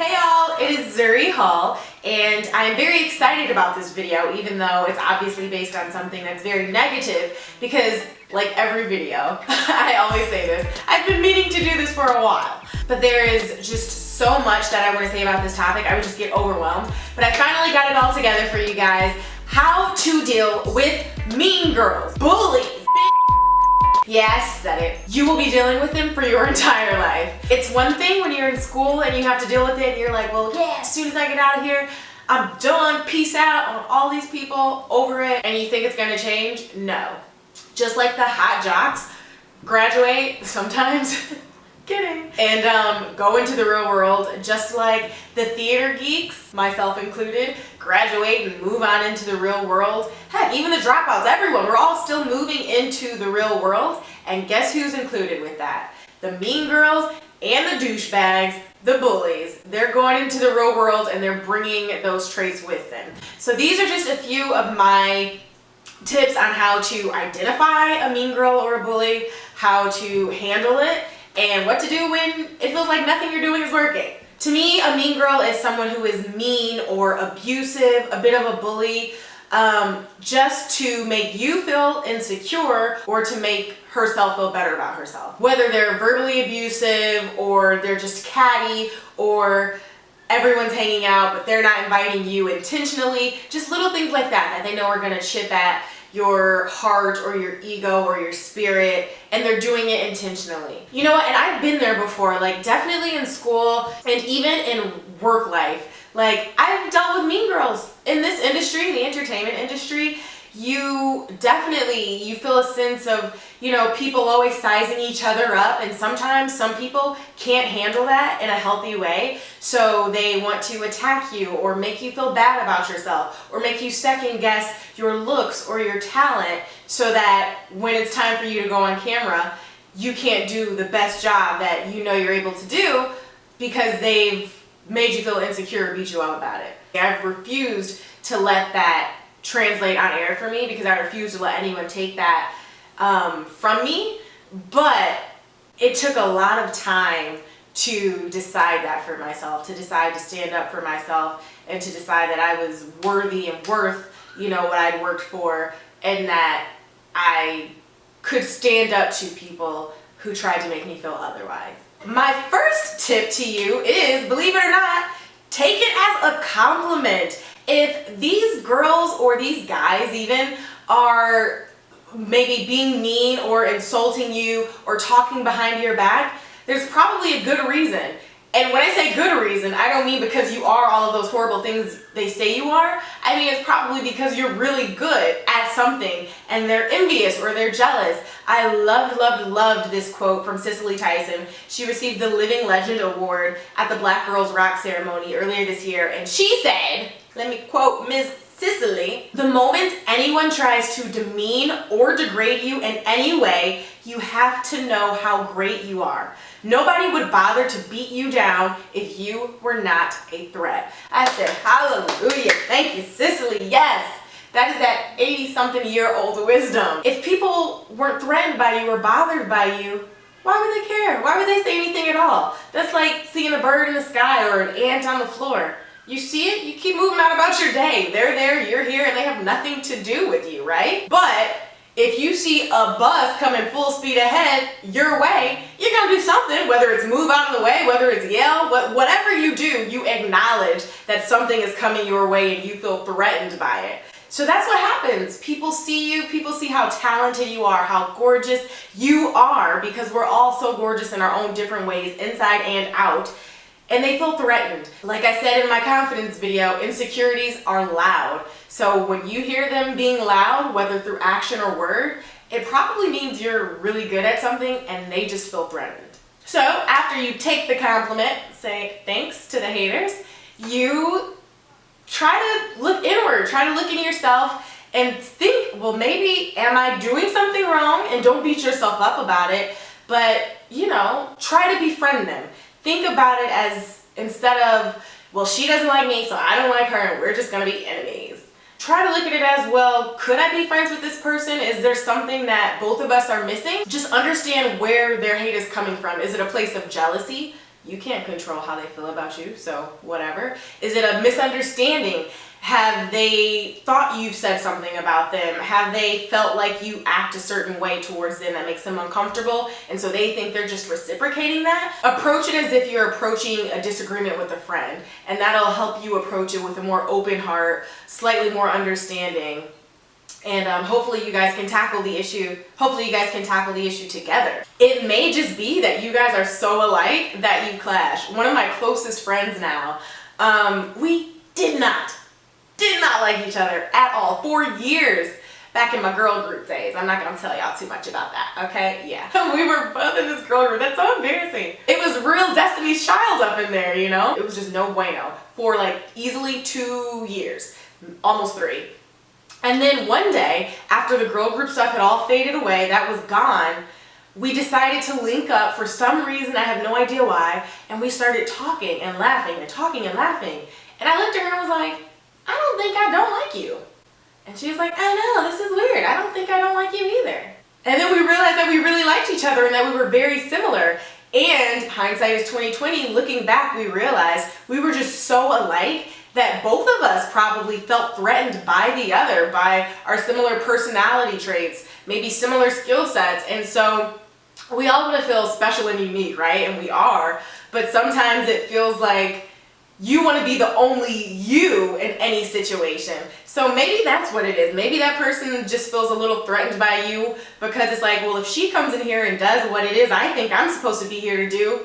Hey y'all, it is Zuri Hall, and I'm very excited about this video, even though it's obviously based on something that's very negative, because like every video, I always say this, I've been meaning to do this for a while. But there is just so much that I want to say about this topic, I would just get overwhelmed. But I finally got it all together for you guys. How to deal with mean girls, bullies. Yeah, I said it. You will be dealing with them for your entire life. It's one thing when you're in school and you have to deal with it and you're like, well, yeah, as soon as I get out of here, I'm done, peace out on all these people, over it, and you think it's gonna change? No. Just like the hot jocks, graduate sometimes, kidding, and go into the real world, just like the theater geeks, myself included, graduate and move on into the real world. Heck, even the dropouts, everyone, we're all still moving into the real world, and guess who's included with that? The mean girls and the douchebags, the bullies. They're going into the real world and they're bringing those traits with them. So these are just a few of my tips on how to identify a mean girl or a bully, how to handle it, and what to do when it feels like nothing you're doing is working. To me, a mean girl is someone who is mean or abusive, a bit of a bully, just to make you feel insecure or to make herself feel better about herself. Whether they're verbally abusive or they're just catty or everyone's hanging out but they're not inviting you intentionally, just little things like that they know are gonna chip at your heart or your ego or your spirit, and they're doing it intentionally. You know what, and I've been there before, like definitely in school and even in work life. Like I've dealt with mean girls in this industry, the entertainment industry. You feel a sense of, you know, people always sizing each other up, and sometimes some people can't handle that in a healthy way, so they want to attack you or make you feel bad about yourself or make you second guess your looks or your talent, so that when it's time for you to go on camera, you can't do the best job that you know you're able to do because they've made you feel insecure or beat you up about it. I've refused to let that translate on air for me because I refuse to let anyone take that from me, but it took a lot of time to decide that for myself, to decide to stand up for myself and to decide that I was worthy and worth, you know, what I'd worked for, and that I could stand up to people who tried to make me feel otherwise. My first tip to you is, believe it or not, take it as a compliment. If these girls or these guys even are maybe being mean or insulting you or talking behind your back, there's probably a good reason. And when I say good reason, I don't mean because you are all of those horrible things they say you are. I mean it's probably because you're really good at something and they're envious or they're jealous. I loved this quote from Cicely Tyson. She received the Living Legend Award at the Black Girls Rock ceremony earlier this year, and she said, let me quote Ms. Cicely, "The moment anyone tries to demean or degrade you in any way, you have to know how great you are. Nobody would bother to beat you down if you were not a threat." I said, hallelujah, thank you, Cicely, yes. That is that 80-something-year-old wisdom. If people weren't threatened by you or bothered by you, why would they care? Why would they say anything at all? That's like seeing a bird in the sky or an ant on the floor. You see it, you keep moving on about your day. They're there, you're here, and they have nothing to do with you, right? But if you see a bus coming full speed ahead your way, you're gonna do something, whether it's move out of the way, whether it's yell, whatever you do, you acknowledge that something is coming your way and you feel threatened by it. So that's what happens. People see you, people see how talented you are, how gorgeous you are, because we're all so gorgeous in our own different ways, inside and out, and they feel threatened. Like I said in my confidence video, insecurities are loud. So when you hear them being loud, whether through action or word, it probably means you're really good at something and they just feel threatened. So after you take the compliment, say thanks to the haters, you try to look inward, try to look into yourself and think, well, maybe am I doing something wrong? And don't beat yourself up about it, but you know, try to befriend them. Think about it as, instead of, well, she doesn't like me, so I don't like her, and we're just gonna be enemies. Try to look at it as, well, could I be friends with this person? Is there something that both of us are missing? Just understand where their hate is coming from. Is it a place of jealousy? You can't control how they feel about you, so whatever. Is it a misunderstanding? Have they thought you've said something about them? Have they felt like you act a certain way towards them that makes them uncomfortable, and so they think they're just reciprocating that? Approach it as if you're approaching a disagreement with a friend, and that'll help you approach it with a more open heart, slightly more understanding, and hopefully you guys can tackle the issue. Hopefully you guys can tackle the issue together. It may just be that you guys are so alike that you clash. One of my closest friends now, we did not like each other at all for years back in my girl group days. I'm not gonna tell y'all too much about that, okay? Yeah. We were both in this girl group. That's so embarrassing. It was real Destiny's Child up in there, you know? It was just no bueno for like easily 2 years, almost 3. And then one day, after the girl group stuff had all faded away, that was gone, we decided to link up for some reason, I have no idea why, and we started talking and laughing and talking and laughing. And I looked at her and was like, I don't think I don't like you. And she was like, I know, this is weird. I don't think I don't like you either. And then we realized that we really liked each other and that we were very similar. And hindsight is 2020, looking back, we realized we were just so alike that both of us probably felt threatened by the other, by our similar personality traits, maybe similar skill sets. And so we all want to feel special and unique, right? And we are, but sometimes it feels like you want to be the only you in any situation. So maybe that's what it is. Maybe that person just feels a little threatened by you because it's like, well, if she comes in here and does what it is I think I'm supposed to be here to do,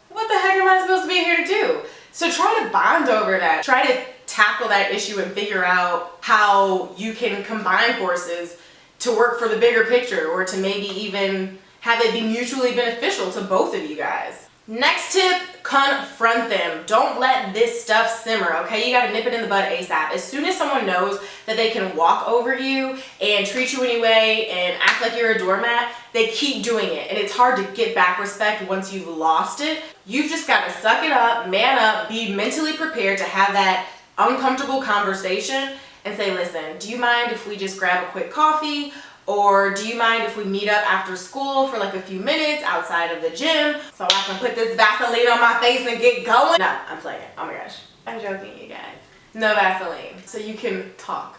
what the heck am I supposed to be here to do? So try to bond over that. Try to tackle that issue and figure out how you can combine forces to work for the bigger picture, or to maybe even have it be mutually beneficial to both of you guys. Next tip, confront them. Don't let this stuff simmer, okay? You gotta nip it in the bud ASAP. As soon as someone knows that they can walk over you and treat you anyway and act like you're a doormat, they keep doing it. And it's hard to get back respect once you've lost it. You've just gotta suck it up, man up, be mentally prepared to have that uncomfortable conversation and say, listen, do you mind if we just grab a quick coffee? Or do you mind if we meet up after school for like a few minutes outside of the gym so I can put this Vaseline on my face and get going? No, I'm playing. Oh my gosh. I'm joking, you guys. No Vaseline. So you can talk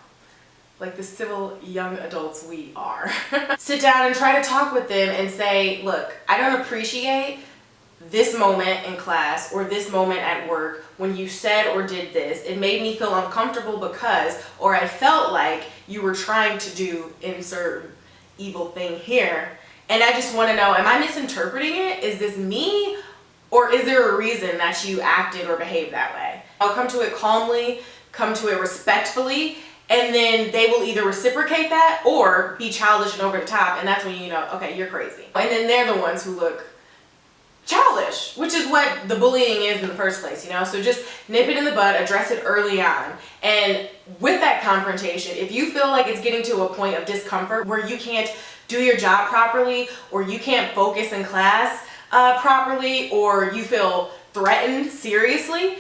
like the civil young adults we are. Sit down and try to talk with them and say, look, I don't appreciate this moment in class or this moment at work when you said or did this. It made me feel uncomfortable because, or I felt like you were trying to do insert evil thing here. And I just want to know, am I misinterpreting it? Is this me? Or is there a reason that you acted or behaved that way? I'll come to it calmly, come to it respectfully, and then they will either reciprocate that or be childish and over the top. And that's when you know, okay, you're crazy. And then they're the ones who look childish, which is what the bullying is in the first place, you know? So just nip it in the bud, address it early on. And with that confrontation, if you feel like it's getting to a point of discomfort where you can't do your job properly, or you can't focus in class properly, or you feel threatened seriously,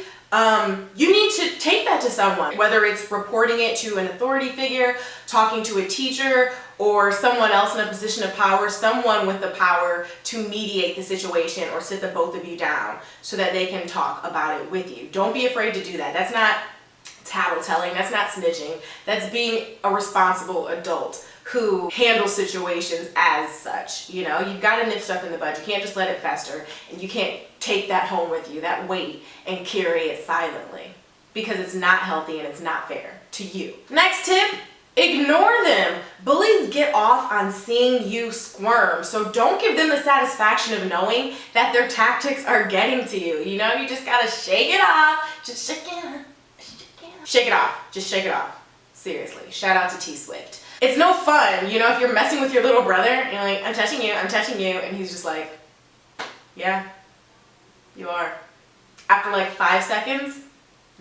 you need to take that to someone, whether it's reporting it to an authority figure, talking to a teacher, or someone else in a position of power, someone with the power to mediate the situation or sit the both of you down so that they can talk about it with you. Don't be afraid to do that. That's not tattletelling, that's not snitching, that's being a responsible adult who handles situations as such. You know, you've got to nip stuff in the bud. You can't just let it fester, and you can't take that home with you, that weight, and carry it silently, because it's not healthy and it's not fair to you. Next tip, ignore them. Bullies get off on seeing you squirm, so don't give them the satisfaction of knowing that their tactics are getting to you. You know, you just gotta shake it off. Just shake it off. Shake it off. Just shake it off. Seriously. Shout out to T-Swift. It's no fun, you know, if you're messing with your little brother and you're like, I'm touching you, and he's just like, yeah, you are. After like 5 seconds,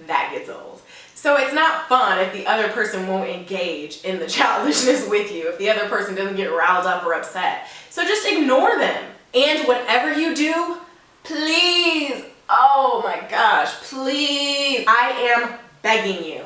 that gets old. So it's not fun if the other person won't engage in the childishness with you, if the other person doesn't get riled up or upset. So just ignore them. And whatever you do, please, oh my gosh, please, I am begging you,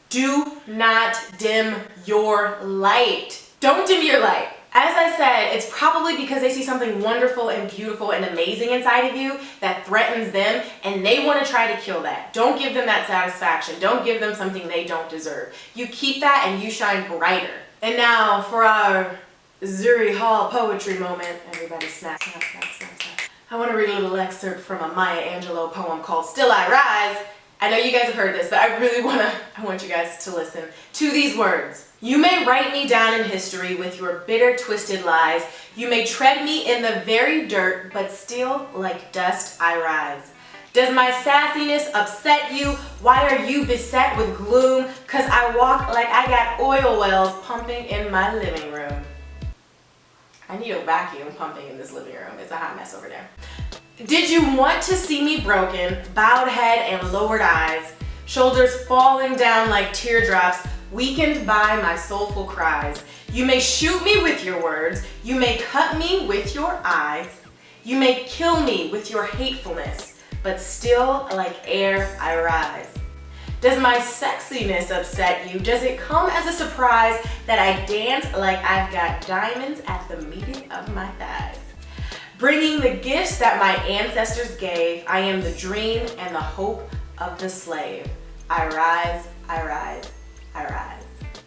do not dim your light. Don't dim your light As I said, it's probably because they see something wonderful and beautiful and amazing inside of you that threatens them, and they want to try to kill that. Don't give them that satisfaction. Don't give them something they don't deserve. You keep that and you shine brighter. And now for our Zuri Hall poetry moment. Everybody snap, snap, snap, snap, snap. I want to read a little excerpt from a Maya Angelou poem called Still I Rise. I know you guys have heard this, but I really want you guys to listen to these words. You may write me down in history with your bitter, twisted lies. You may tread me in the very dirt, but still like dust I rise. Does my sassiness upset you? Why are you beset with gloom? 'Cause I walk like I got oil wells pumping in my living room. I need a vacuum pumping in this living room. It's a hot mess over there. Did you want to see me broken, bowed head and lowered eyes, shoulders falling down like teardrops, weakened by my soulful cries? You may shoot me with your words, you may cut me with your eyes, you may kill me with your hatefulness, but still like air I rise. Does my sexiness upset you? Does it come as a surprise that I dance like I've got diamonds at the meeting of my thighs? Bringing the gifts that my ancestors gave, I am the dream and the hope of the slave. I rise, I rise, I rise.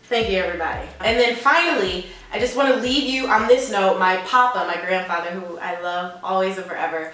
Thank you, everybody. And then finally, I just want to leave you on this note. My papa, my grandfather, who I love always and forever,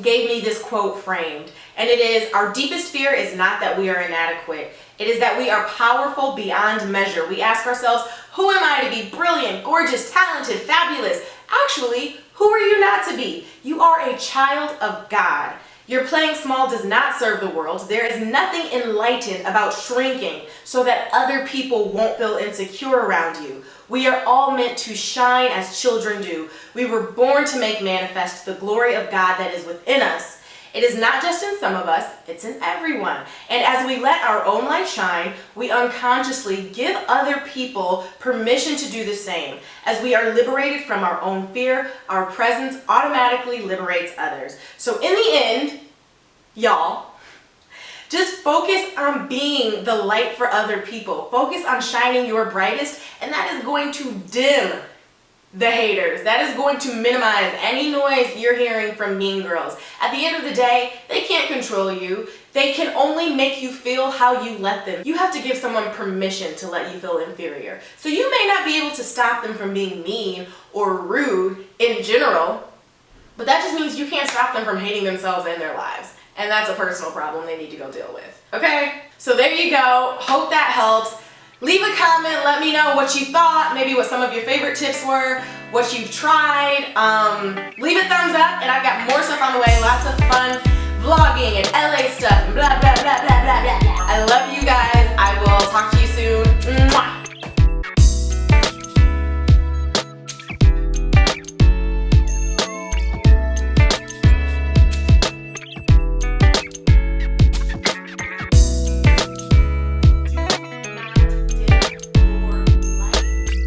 gave me this quote framed. And it is, our deepest fear is not that we are inadequate. It is that we are powerful beyond measure. We ask ourselves, who am I to be brilliant, gorgeous, talented, fabulous? Actually, who are you not to be? You are a child of God. Your playing small does not serve the world. There is nothing enlightened about shrinking so that other people won't feel insecure around you. We are all meant to shine as children do. We were born to make manifest the glory of God that is within us. It is not just in some of us, it's in everyone. And as we let our own light shine, we unconsciously give other people permission to do the same. As we are liberated from our own fear, our presence automatically liberates others. So in the end, y'all, just focus on being the light for other people. Focus on shining your brightest, and that is going to dim the haters. That is going to minimize any noise you're hearing from mean girls. At the end of the day, they can't control you. They can only make you feel how you let them. You have to give someone permission to let you feel inferior. So you may not be able to stop them from being mean or rude in general, but that just means you can't stop them from hating themselves and their lives. And that's a personal problem they need to go deal with. Okay? So there you go. Hope that helps. Leave a comment, let me know what you thought, maybe what some of your favorite tips were, what you've tried. Leave a thumbs up, and I've got more stuff on the way, lots of fun vlogging and LA stuff and blah, blah, blah, blah, blah, blah. I love you guys. I will talk to you soon.